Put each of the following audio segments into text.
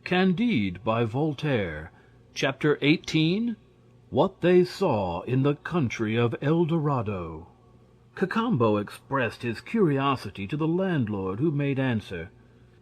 Candide by Voltaire. Chapter 18. What they saw in the Country of El Dorado. Cacambo expressed his curiosity to the landlord, who made answer,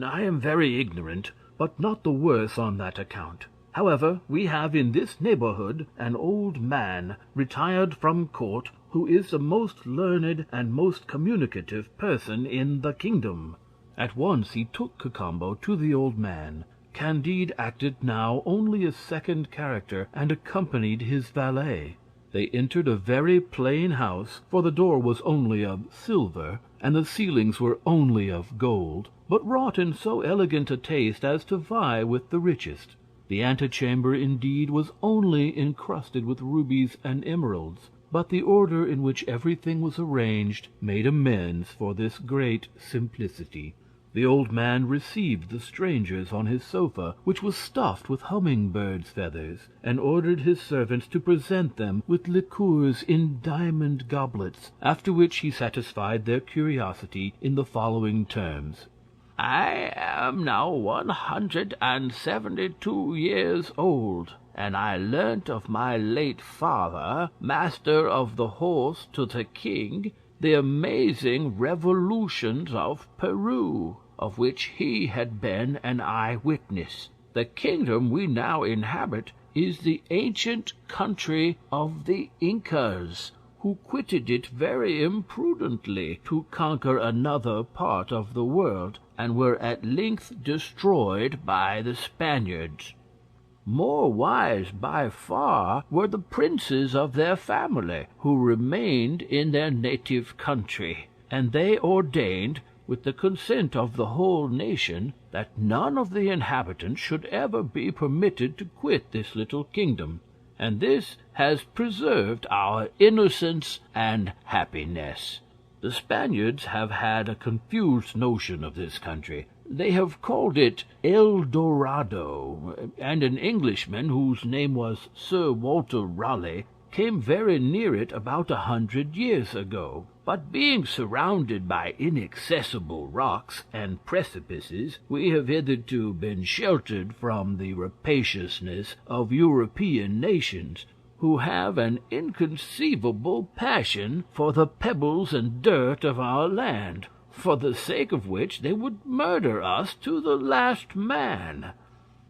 "I am very ignorant, but not the worse on that account. However, we have in this neighborhood an old man, retired from court, who is the most learned and most communicative person in the kingdom." At once he took Cacambo to the old man. Candide acted now only a second character, and accompanied his valet. They entered a very plain house, for the door was only of silver, and the ceilings were only of gold, but wrought in so elegant a taste as to vie with the richest. The antechamber, indeed, was only encrusted with rubies and emeralds, but the order in which everything was arranged made amends for this great simplicity. The old man received the strangers on his sofa, which was stuffed with humming-birds' feathers, and ordered his servants to present them with liqueurs in diamond goblets, after which he satisfied their curiosity in the following terms: "I am now 172 years old, and I learnt of my late father, master of the horse to the king, the amazing revolutions of Peru, of which he had been an eye-witness. The kingdom we now inhabit is the ancient country of the Incas, who quitted it very imprudently to conquer another part of the world, and were at length destroyed by the Spaniards. More wise by far were the princes of their family, who remained in their native country, and they ordained, with the consent of the whole nation, that none of the inhabitants should ever be permitted to quit this little kingdom, and this has preserved our innocence and happiness. The Spaniards have had a confused notion of this country. They have called it El Dorado, and an Englishman, whose name was Sir Walter Raleigh, came very near it about 100 years ago. But being surrounded by inaccessible rocks and precipices, we have hitherto been sheltered from the rapaciousness of European nations, who have an inconceivable passion for the pebbles and dirt of our land, for the sake of which they would murder us to the last man."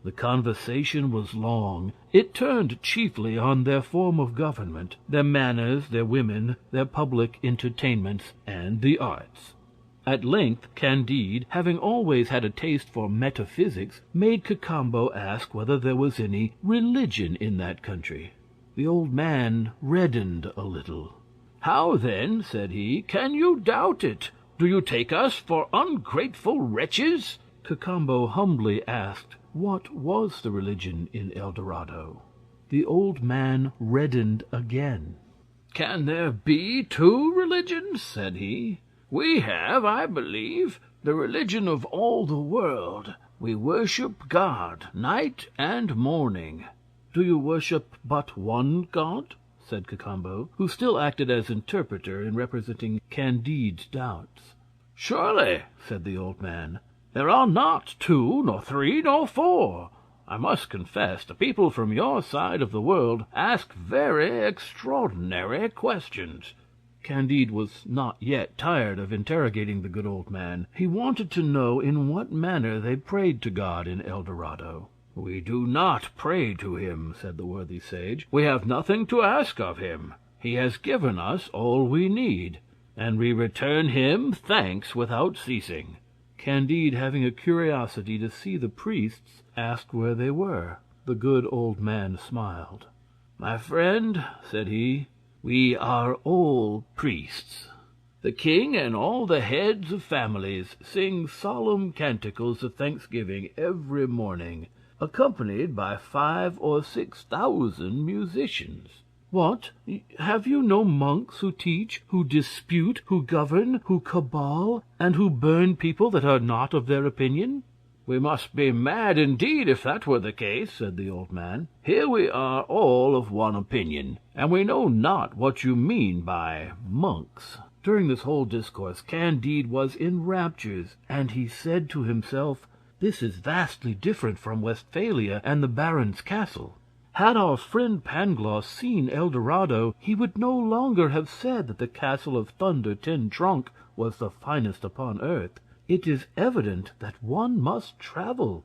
The conversation was long. It turned chiefly on their form of government, their manners, their women, their public entertainments, and the arts. At length Candide, having always had a taste for metaphysics, made Cacambo ask whether there was any religion in that country. The old man reddened a little. "How, then," said he, "can you doubt it? Do you take us for ungrateful wretches?" Cacambo humbly asked what was the religion in El Dorado. The old man reddened again. "Can there be two religions?" said he. "We have, I believe, the religion of all the world. We worship God night and morning." "Do you worship but one God?" said Cacambo, who still acted as interpreter in representing Candide's doubts. "Surely," said the old man, "there are not two, nor three, nor four. I must confess the people from your side of the world ask very extraordinary questions." Candide was not yet tired of interrogating the good old man. He wanted to know in what manner they prayed to God in El Dorado. "We do not pray to him," said the worthy sage. "We have nothing to ask of him. He has given us all we need, and we return him thanks without ceasing." Candide, having a curiosity to see the priests, asked where they were. The good old man smiled. "My friend," said he, "we are all priests. The king and all the heads of families sing solemn canticles of thanksgiving every morning, accompanied by 5,000 or 6,000 musicians." "What? Have you no monks who teach, who dispute, who govern, who cabal, and who burn people that are not of their opinion?" "We must be mad indeed if that were the case," said the old man. "Here we are all of one opinion, and we know not what you mean by monks." During this whole discourse Candide was in raptures, and he said to himself, This is vastly different from Westphalia and the Baron's castle. Had our friend Pangloss seen El Dorado, he would no longer have said that the castle of Thunder Ten Tronckh was the finest upon earth. It is evident that one must travel."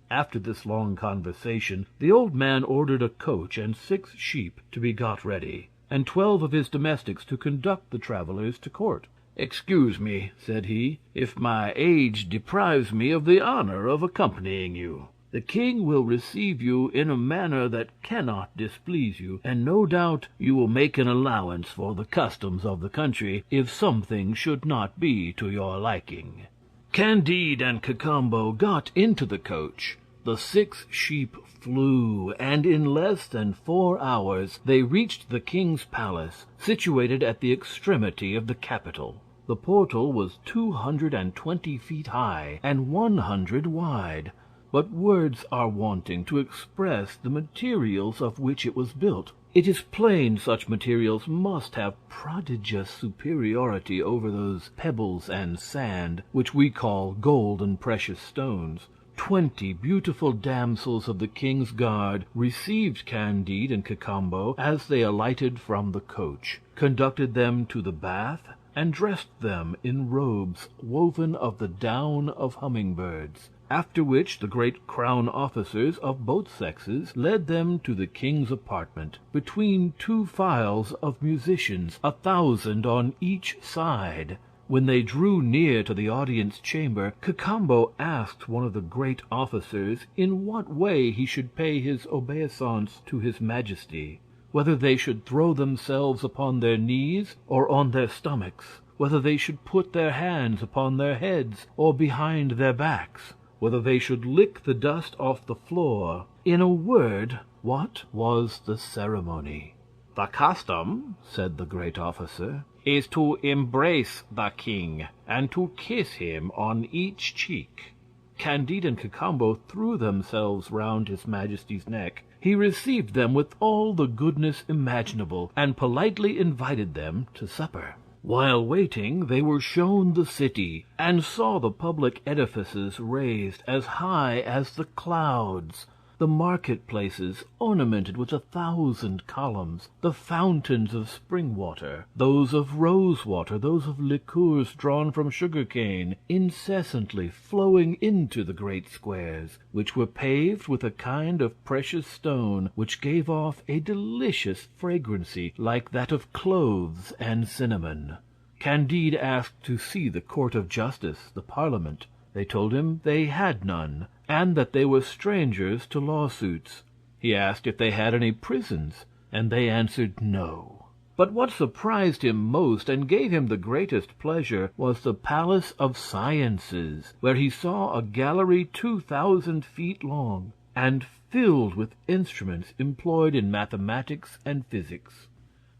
After this long conversation, the old man ordered a coach and 6 sheep to be got ready, and 12 of his domestics to conduct the travelers to court. "Excuse me," said he, "if my age deprives me of the honor of accompanying you. The king will receive you in a manner that cannot displease you, and no doubt you will make an allowance for the customs of the country if something should not be to your liking." Candide and Cacambo got into the coach. The 6 sheep flew, and in less than 4 hours they reached the king's palace, situated at the extremity of the capital. The portal was 220 feet high and 100 wide, but words are wanting to express the materials of which it was built. It is plain such materials must have prodigious superiority over those pebbles and sand which we call gold and precious stones. 20 beautiful damsels of the king's guard received Candide and Cacambo as they alighted from the coach, conducted them to the bath, and dressed them in robes woven of the down of hummingbirds, after which the great crown officers of both sexes led them to the king's apartment, between 2 files of musicians, 1,000 on each side. When they drew near to the audience chamber, Cacambo asked one of the great officers in what way he should pay his obeisance to his majesty, whether they should throw themselves upon their knees or on their stomachs, whether they should put their hands upon their heads or behind their backs, whether they should lick the dust off the floor. In a word, what was the ceremony? "The custom," said the great officer, "is to embrace the king and to kiss him on each cheek." Candide and Cacambo threw themselves round his majesty's neck. He received them with all the goodness imaginable, and politely invited them to supper. While waiting, they were shown the city, and saw the public edifices raised as high as the clouds, the market-places ornamented with 1,000 columns, the fountains of spring water, those of rose water, those of liqueurs drawn from sugar-cane, incessantly flowing into the great squares, which were paved with a kind of precious stone which gave off a delicious fragrancy like that of cloves and cinnamon. Candide asked to see the court of justice, the parliament. They told him they had none, and that they were strangers to lawsuits. He asked if they had any prisons, and they answered no. But what surprised him most and gave him the greatest pleasure was the Palace of Sciences, where he saw a gallery 2,000 feet long, and filled with instruments employed in mathematics and physics.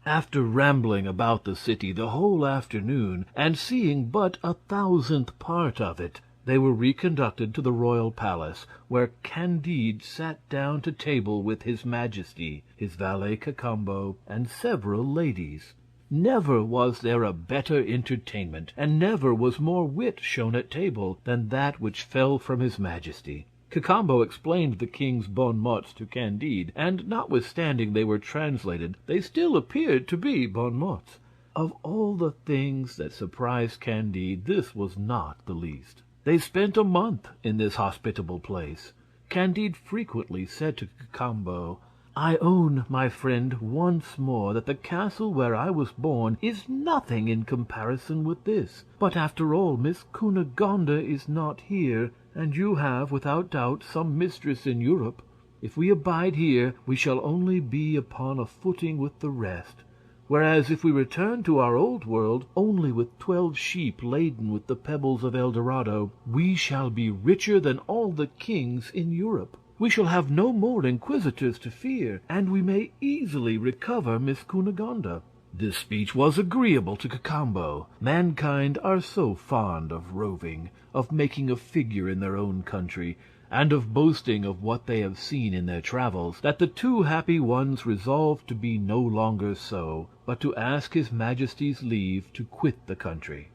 After rambling about the city the whole afternoon, and seeing but 1,000th part of it, they were reconducted to the royal palace, where Candide sat down to table with his majesty, his valet Cacambo, and several ladies. Never was there a better entertainment, and never was more wit shown at table than that which fell from his majesty. Cacambo explained the king's bon mots to Candide, and notwithstanding they were translated, they still appeared to be bon mots. Of all the things that surprised Candide, this was not the least. They spent a month in this hospitable place. Candide frequently said to Cacambo, "I own, my friend, once more that the castle where I was born is nothing in comparison with this. But after all, Miss Cunegonde is not here, and you have, without doubt, some mistress in Europe. If we abide here, we shall only be upon a footing with the rest. Whereas if we return to our old world, only with 12 sheep laden with the pebbles of El Dorado, we shall be richer than all the kings in Europe. We shall have no more inquisitors to fear, and we may easily recover Miss Cunegonde." This speech was agreeable to Cacambo. Mankind are so fond of roving, of making a figure in their own country, and of boasting of what they have seen in their travels, that the 2 happy ones resolved to be no longer so, but to ask his majesty's leave to quit the country.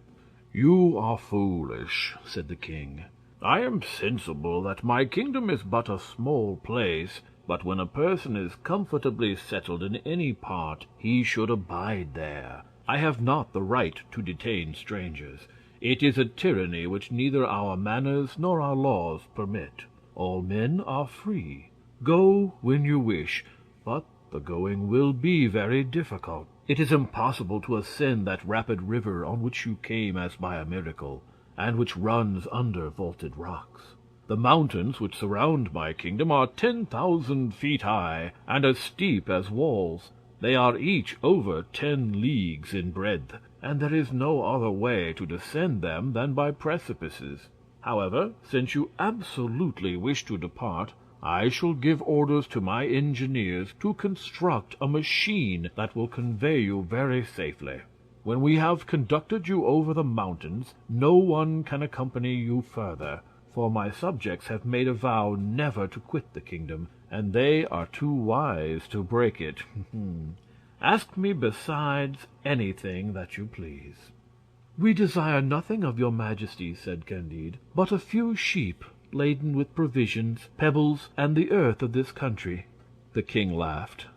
"You are foolish," said the king. I am sensible that my kingdom is but a small place, but when a person is comfortably settled in any part, he should abide there. I have not the right to detain strangers. It is a tyranny which neither our manners nor our laws permit. All men are free. Go when you wish, but the going will be very difficult. It is impossible to ascend that rapid river on which you came as by a miracle, and which runs under vaulted rocks. The mountains which surround my kingdom are 10,000 feet high, and as steep as walls. They are each over 10 leagues in breadth, and there is no other way to descend them than by precipices. However, since you absolutely wish to depart, I shall give orders to my engineers to construct a machine that will convey you very safely. When we have conducted you over the mountains, no one can accompany you further, for my subjects have made a vow never to quit the kingdom, and they are too wise to break it. Ask me besides anything that you please." "We desire nothing of your majesty," said Candide, "but a few sheep laden with provisions, pebbles, and the earth of this country." The king laughed.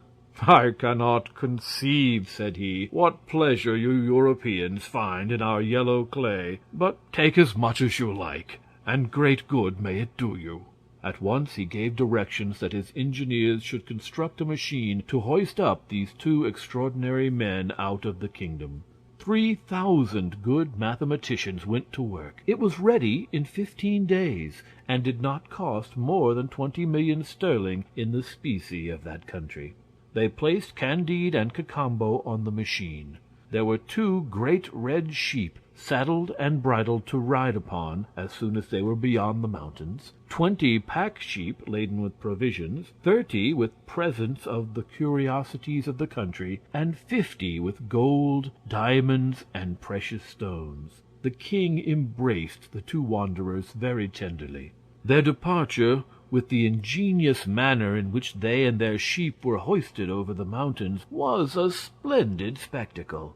"I cannot conceive," said he, "what pleasure you Europeans find in our yellow clay, but take as much as you like, and great good may it do you." At once he gave directions that his engineers should construct a machine to hoist up these two extraordinary men out of the kingdom. 3,000 good mathematicians went to work. It was ready in 15 days, and did not cost more than 20 million sterling in the specie of that country. They placed Candide and Cacambo on the machine. There were 2 great red sheep, saddled and bridled to ride upon as soon as they were beyond the mountains, 20 pack sheep laden with provisions, 30 with presents of the curiosities of the country, and 50 with gold, diamonds, and precious stones. The king embraced the 2 wanderers very tenderly. Their departure, with the ingenious manner in which they and their sheep were hoisted over the mountains, was a splendid spectacle.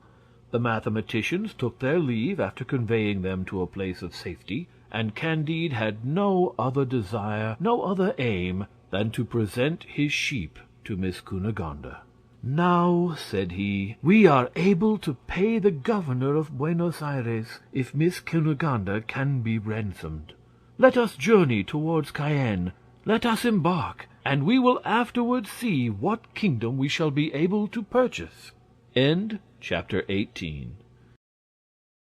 The mathematicians took their leave after conveying them to a place of safety, and Candide had no other desire, no other aim, than to present his sheep to Miss Cunegonde. "Now," said he, "we are able to pay the governor of Buenos Aires, if Miss Cunegonde can be ransomed. Let us journey towards Cayenne. Let us embark, and we will afterwards see what kingdom we shall be able to purchase." Chapter 18